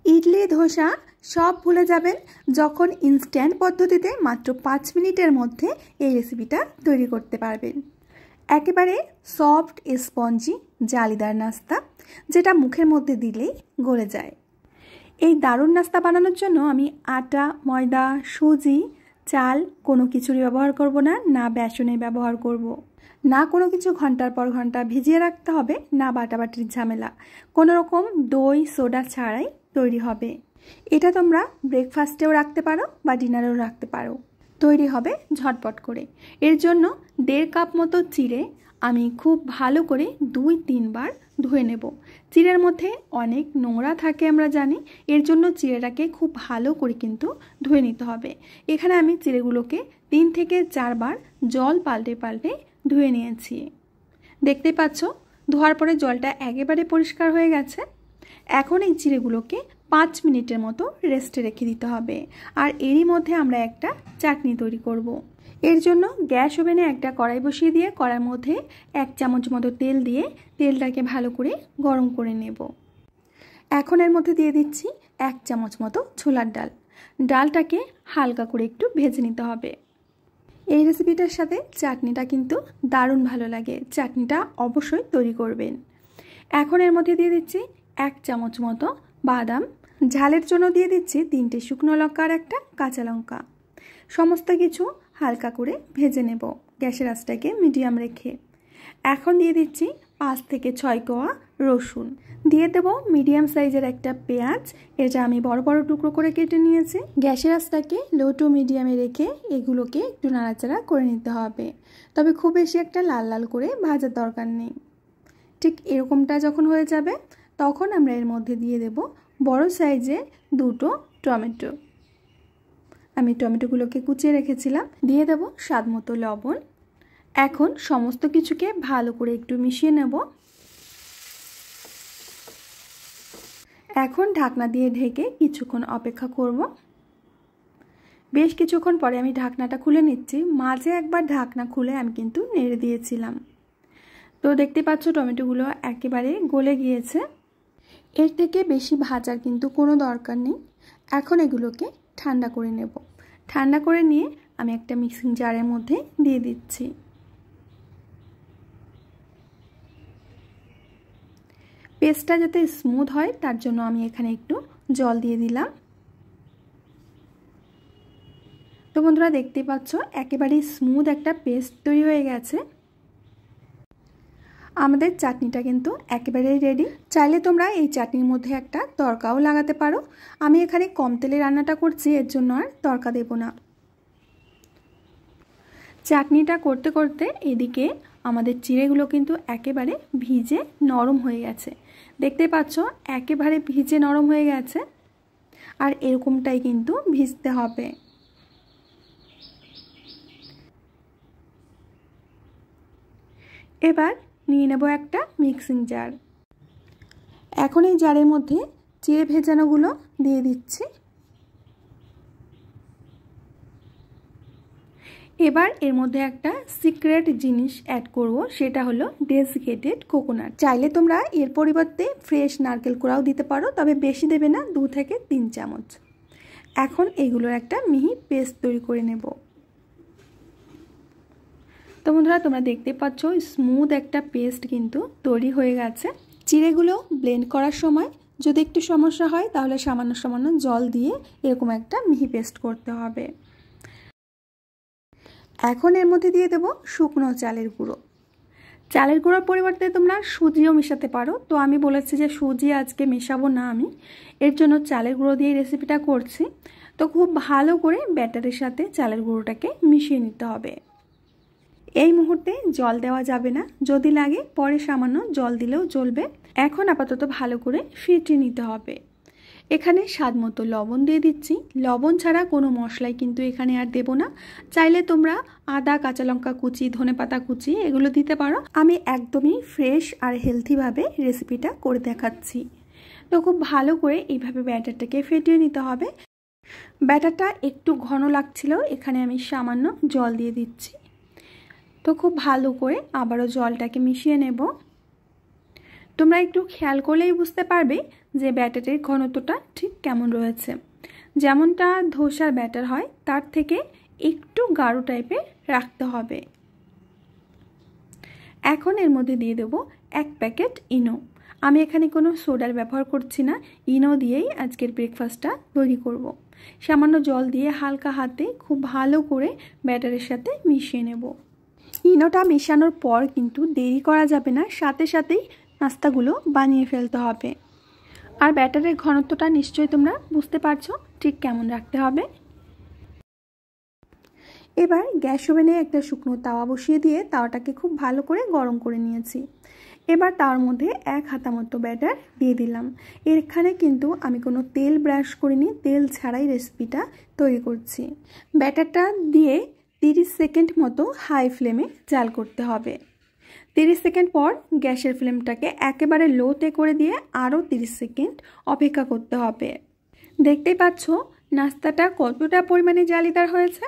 ইডলি ধোসা সব ভুলে যাবেন যখন ইনস্ট্যান্ট পদ্ধতিতে মাত্র 5 মিনিটের মধ্যে এই রেসিপিটা তৈরি করতে পারবেন। একেবারে সফট স্পঞ্জি জালিদার নাস্তা, যেটা মুখের মধ্যে দিলেই গলে যায়। এই দারুণ নাস্তা বানানোর জন্য আমি আটা, ময়দা, সুজি, চাল কোনো কিছুরই ব্যবহার করব না, না বেসনের ব্যবহার করব, না কোনো কিছু ঘন্টার পর ঘন্টা ভিজিয়ে রাখতে হবে, না বাটাবাটির ঝামেলা, কোনো রকম দই সোডা ছাড়াই তৈরি হবে। এটা তোমরা ব্রেকফাস্টেও রাখতে পারো বা ডিনারেও রাখতে পারো। তৈরি হবে ঝটপট করে। এর জন্য 1.5 কাপ মতো চিড়ে আমি খুব ভালো করে 2-3 বার ধুয়ে নেব। চিড়ের মধ্যে অনেক নোংরা থাকে আমরা জানি, এর জন্য চিড়েটাকে খুব ভালো করে কিন্তু ধুয়ে নিতে হবে। এখানে আমি চিড়েগুলোকে 3 থেকে 4 বার জল পাল্টে পাল্টে ধুয়ে নিয়েছি। দেখতে পাচ্ছ ধোয়ার পরে জলটা একেবারে পরিষ্কার হয়ে গেছে। এখন এই চিড়েগুলোকে 5 মিনিটের মতো রেস্টে রেখে দিতে হবে। আর এরই মধ্যে আমরা একটা চাটনি তৈরি করব। এর জন্য গ্যাস ওভেনে একটা কড়াই বসিয়ে দিয়ে কড়াইয়ের মধ্যে 1 চামচ মতো তেল দিয়ে তেলটাকে ভালো করে গরম করে নেব। এখন এর মধ্যে দিয়ে দিচ্ছি 1 চামচ মতো ছোলার ডাল। ডালটাকে হালকা করে একটু ভেজে নিতে হবে। এই রেসিপিটার সাথে চাটনিটা কিন্তু দারুণ ভালো লাগে, চাটনিটা অবশ্যই তৈরি করবেন। এখন এর মধ্যে দিয়ে দিচ্ছি 1 চামচ মতো বাদাম, ঝালের জন্য দিয়ে দিচ্ছি 3টে শুকনো লঙ্কা আর একটা কাঁচা লঙ্কা। সমস্ত কিছু হালকা করে ভেজে নেব গ্যাসের আঁচটাকে মিডিয়াম রেখে। এখন দিয়ে দিচ্ছি 5 থেকে 6 কোয়া রসুন, দিয়ে দেব মিডিয়াম সাইজের একটা পেঁয়াজ, এটা আমি বড় বড় টুকরো করে কেটে নিয়েছি। গ্যাসের আঁচটাকে লো টু মিডিয়ামে রেখে এগুলোকে একটু নাড়াচাড়া করে নিতে হবে, তবে খুব বেশি একটা লাল লাল করে ভাজার দরকার নেই। ঠিক এরকমটা যখন হয়ে যাবে তখন আমরা এর মধ্যে দিয়ে দেব বড় সাইজের 2টো টমেটো। আমি টমেটোগুলোকে কুচিয়ে রেখেছিলাম। দিয়ে দেব স্বাদ মতো লবণ। এখন সমস্ত কিছুকে ভালো করে একটু মিশিয়ে নেব। এখন ঢাকনা দিয়ে ঢেকে কিছুক্ষণ অপেক্ষা করব। বেশ কিছুক্ষণ পরে আমি ঢাকনাটা খুলে নিচ্ছি। মাঝে একবার ঢাকনা খুলে আমি কিন্তু নেড়ে দিয়েছিলাম। তো দেখতে পাচ্ছ টমেটোগুলো একেবারে গলে গিয়েছে। এর থেকে বেশি ভাজার কিন্তু কোনো দরকার নেই। এখন এগুলোকে ঠান্ডা করে নেব। ঠান্ডা করে নিয়ে আমি একটা মিক্সিং জারের মধ্যে দিয়ে দিচ্ছি। পেস্টটা যাতে স্মুথ হয় তার জন্য আমি এখানে একটু জল দিয়ে দিলাম। তো বন্ধুরা দেখতে পাচ্ছ একেবারে স্মুথ একটা পেস্ট তৈরি হয়ে গেছে। আমাদের চাটনিটা কিন্তু একেবারেই রেডি। চাইলে তোমরা এই চাটনির মধ্যে একটা তড়কাও লাগাতে পারো। আমি এখানে কম তেলে রান্নাটা করছি, এর জন্য আর তড়কা দেব না। চাটনিটা করতে করতে এদিকে আমাদের চিড়েগুলো কিন্তু একেবারে ভিজে নরম হয়ে গেছে। দেখতে পাচ্ছ একেবারে ভিজে নরম হয়ে গেছে, আর এরকমটাই কিন্তু ভিজতে হবে। এবার নিয়ে নেব একটা মিক্সিং জার। এখন এই জারের মধ্যে চিড়ে ভেজানোগুলো দিয়ে দিচ্ছি। এবার এর মধ্যে একটা সিক্রেট জিনিস অ্যাড করব, সেটা হলো ডেসিকেটেড কোকোনাট। চাইলে তোমরা এর পরিবর্তে ফ্রেশ নারকেল কোড়াও দিতে পারো, তবে বেশি দেবে না, 2 থেকে 3 চামচ। এখন এগুলোর একটা মিহি পেস্ট তৈরি করে নেব। তো বন্ধুরা তোমরা দেখতে পাচ্ছ স্মুথ একটা পেস্ট কিন্তু তৈরি হয়ে গেছে। চিড়েগুলো ব্লেন্ড করার সময় যদি একটু সমস্যা হয় তাহলে সামান্য সামান্য জল দিয়ে এরকম একটা মিহি পেস্ট করতে হবে। এখন এর মধ্যে দিয়ে দেব শুকনো চালের গুঁড়ো। চালের গুঁড়োর পরিবর্তে তোমরা সুজিও মেশাতে পারো, তো আমি বলেছি যে সুজি আজকে মেশাবো না আমি, এর জন্য চালের গুঁড়ো দিয়ে রেসিপিটা করছি। তো খুব ভালো করে ব্যাটারের সাথে চালের গুঁড়োটাকে মিশিয়ে নিতে হবে। এই মুহূর্তে জল দেওয়া যাবে না, যদি লাগে পরে সামান্য জল দিলেও চলবে। এখন আপাতত ভালো করে ফেটিয়ে নিতে হবে। এখানে স্বাদ মতো লবণ দিয়ে দিচ্ছি। লবণ ছাড়া কোনো মশলাই কিন্তু এখানে আর দেব না। চাইলে তোমরা আদা, কাঁচা লঙ্কা কুচি, ধনেপাতা কুচি এগুলো দিতে পারো। আমি একদমই ফ্রেশ আর হেলথিভাবে রেসিপিটা করে দেখাচ্ছি। তো খুব ভালো করে এইভাবে ব্যাটারটাকে ফেটিয়ে নিতে হবে। ব্যাটারটা একটু ঘন লাগছিল, এখানে আমি সামান্য জল দিয়ে দিচ্ছি। তো খুব ভালো করে আবারও জলটাকে মিশিয়ে নেব। তোমরা একটু খেয়াল করলেই বুঝতে পারবে যে ব্যাটারের ঘনত্বটা ঠিক কেমন রয়েছে। যেমনটা ধোসার ব্যাটার হয় তার থেকে একটু গাঢ় টাইপের রাখতে হবে। এখন এর মধ্যে দিয়ে দেব 1 প্যাকেট ইনো। আমি এখানে কোনো সোডার ব্যবহার করছি না, ইনো দিয়েই আজকের ব্রেকফাস্টটা তৈরি করব। সামান্য জল দিয়ে হালকা হাতে খুব ভালো করে ব্যাটারের সাথে মিশিয়ে নেব। ইনোটা মেশানোর পর কিন্তু দেরি করা যাবে না, সাথে সাথেই নাস্তাগুলো বানিয়ে ফেলতে হবে। আর ব্যাটারের ঘনত্বটা নিশ্চয়ই তোমরা বুঝতে পারছো ঠিক কেমন রাখতে হবে। এবার গ্যাস ওভেনে একটা শুকনো তাওয়া বসিয়ে দিয়ে তাওয়াটাকে খুব ভালো করে গরম করে নিয়েছি। এবার তার মধ্যে 1 হাতা মতো ব্যাটার দিয়ে দিলাম। এখানে কিন্তু আমি কোনো তেল ব্রাশ করিনি, তেল ছাড়াই রেসিপিটা তৈরি করছি। ব্যাটারটা দিয়ে 30 সেকেন্ড মতো হাই ফ্লেমে জাল করতে হবে। 30 সেকেন্ড পর গ্যাসের ফ্লেমটাকে একেবারে লোতে করে দিয়ে আরও 30 সেকেন্ড অপেক্ষা করতে হবে। দেখতেই পাচ্ছ নাস্তাটা কতটা পরিমাণে জালিদার হয়েছে।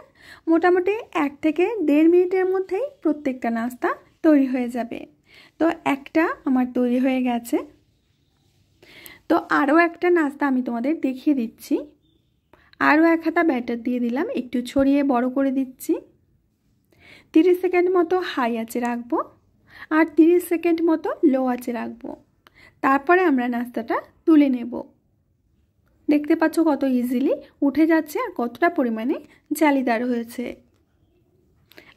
মোটামুটি 1 থেকে 1.5 মিনিটের মধ্যেই প্রত্যেকটা নাস্তা তৈরি হয়ে যাবে। তো একটা আমার তৈরি হয়ে গেছে। তো আরও একটা নাস্তা আমি তোমাদের দেখিয়ে দিচ্ছি। আরও 1 হাতা ব্যাটার দিয়ে দিলাম, একটু ছড়িয়ে বড় করে দিচ্ছি। 30 সেকেন্ড মতো হাই আঁচে রাখবো আর 30 সেকেন্ড মতো লো আঁচে রাখবো। তারপরে আমরা নাস্তাটা তুলে নেব। দেখতে পাচ্ছ কত ইজিলি উঠে যাচ্ছে আর কতটা পরিমাণে জালিদার হয়েছে।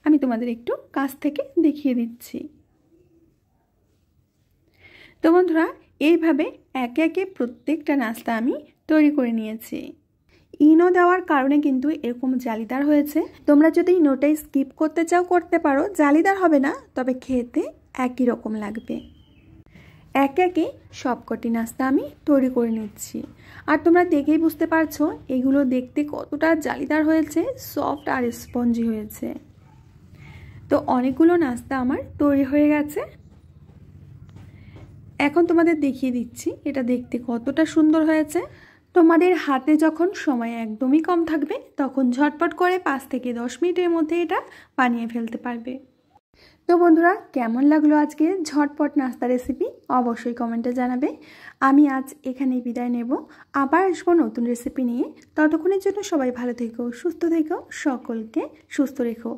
আমি তোমাদের একটু কাছ থেকে দেখিয়ে দিচ্ছি। তো বন্ধুরা, এইভাবে একে একে প্রত্যেকটা নাস্তা আমি তৈরি করে নিয়েছি। ইনো দেওয়ার কারণে কিন্তু এরকম জালিদার হয়েছে। তোমরা যদি ইনোটাই স্কিপ করতে চাও করতে পারো, জালিদার হবে না, তবে খেতে একই রকম লাগবে। একে একে সবকটি নাস্তা আমি তৈরি করে নিচ্ছি। আর তোমরা দেখেই বুঝতে পারছো এগুলো দেখতে কতটা জালিদার হয়েছে, সফট আর স্পঞ্জি হয়েছে। তো অনেকগুলো নাস্তা আমার তৈরি হয়ে গেছে। এখন তোমাদের দেখিয়ে দিচ্ছি এটা দেখতে কতটা সুন্দর হয়েছে। তোমাদের হাতে যখন সময় একদমই কম থাকবে তখন ঝটপট করে 5 থেকে 10 মিনিটের মধ্যে এটা বানিয়ে ফেলতে পারবে। তো বন্ধুরা, কেমন লাগলো আজকে ঝটপট নাস্তা রেসিপি অবশ্যই কমেন্টে জানাবে। আমি আজ এখানেই বিদায় নেব, আবার আসবো নতুন রেসিপি নিয়ে। ততক্ষণের জন্য সবাই ভালো থেকো, সুস্থ থেকো, সকলকে সুস্থ রেখো।